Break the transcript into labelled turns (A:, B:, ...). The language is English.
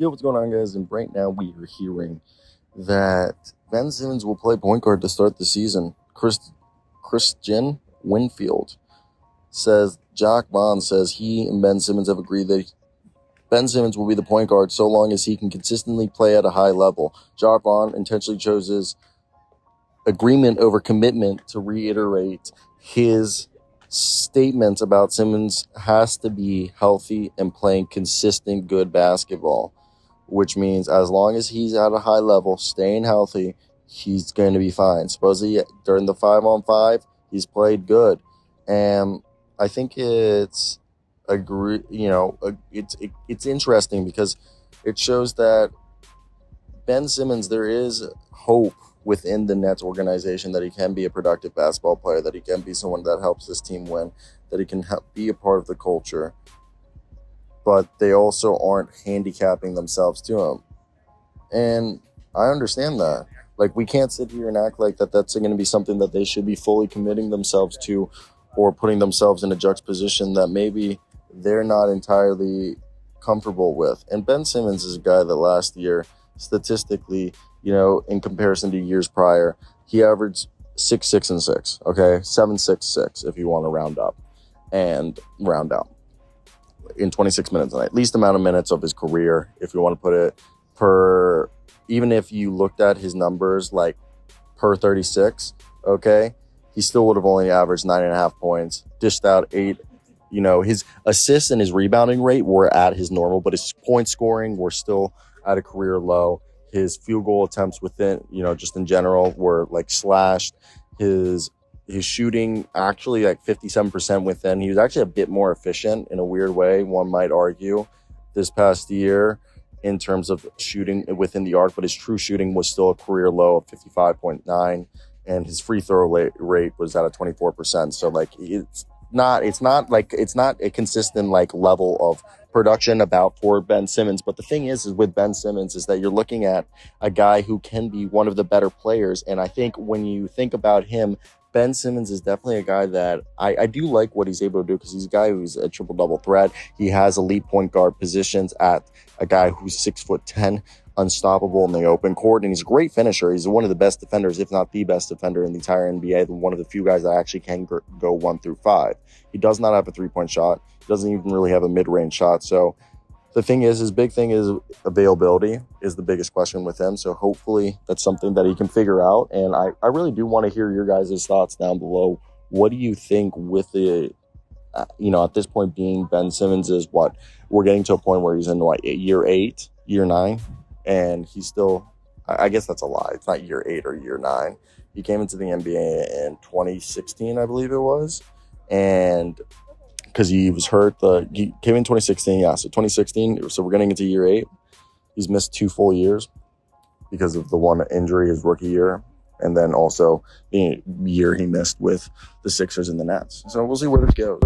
A: Yo, what's going on, guys? And right now we are hearing that Ben Simmons will play point guard to start the season. Christian Winfield says, Jacque Vaughn says he and Ben Simmons have agreed that Ben Simmons will be the point guard so long as he can consistently play at a high level. Jacque Vaughn intentionally chose his agreement over commitment to reiterate his statements about Simmons has to be healthy and playing consistent good basketball, which means as long as he's at a high level, staying healthy, he's going to be fine. Supposedly during the 5-on-5, he's played good. And I think it's it's interesting because it shows that Ben Simmons, there is hope within the Nets organization that he can be a productive basketball player, that he can be someone that helps this team win, that he can be a part of the culture. But they also aren't handicapping themselves to him. And I understand that. Like, we can't sit here and act like that's going to be something that they should be fully committing themselves to or putting themselves in a juxtaposition that maybe they're not entirely comfortable with. And Ben Simmons is a guy that last year, statistically, in comparison to years prior, he averaged 6, 6, and 6. Okay, 7, 6, 6 if you want to round up and round out in 26 minutes a night, least amount of minutes of his career, if you want to put it per. Even if you looked at his numbers like per 36, okay, he still would have only averaged 9.5 points, dished out 8. His assists and his rebounding rate were at his normal, but his point scoring were still at a career low. His field goal attempts within, just in general, were like slashed. His shooting actually like 57% within. He was actually a bit more efficient in a weird way, one might argue, this past year in terms of shooting within the arc, but his true shooting was still a career low of 55.9, and his free throw rate was at a 24%. So like it's not a consistent like level of production for Ben Simmons. But the thing is with Ben Simmons is that you're looking at a guy who can be one of the better players. And I think when you think about him, Ben Simmons is definitely a guy that I do like what he's able to do, because he's a guy who's a triple-double threat. He has elite point guard positions at a guy who's 6'10", unstoppable in the open court, and he's a great finisher. He's one of the best defenders, if not the best defender in the entire NBA, one of the few guys that actually can go 1 through 5. He does not have a three-point shot. He doesn't even really have a mid-range shot. So the thing is, his big thing is availability is the biggest question with him. So hopefully that's something that he can figure out. And I really do want to hear your guys' thoughts down below. What do you think with the, at this point being Ben Simmons is what? We're getting to a point where he's in year 8, year 9, and he's still, I guess that's a lie. It's not year 8 or year 9. He came into the NBA in 2016, I believe it was. And because he was hurt. He came in 2016, so 2016. So we're getting into year 8. He's missed 2 full years because of the one injury his rookie year, and then also the year he missed with the Sixers and the Nets. So we'll see where this goes.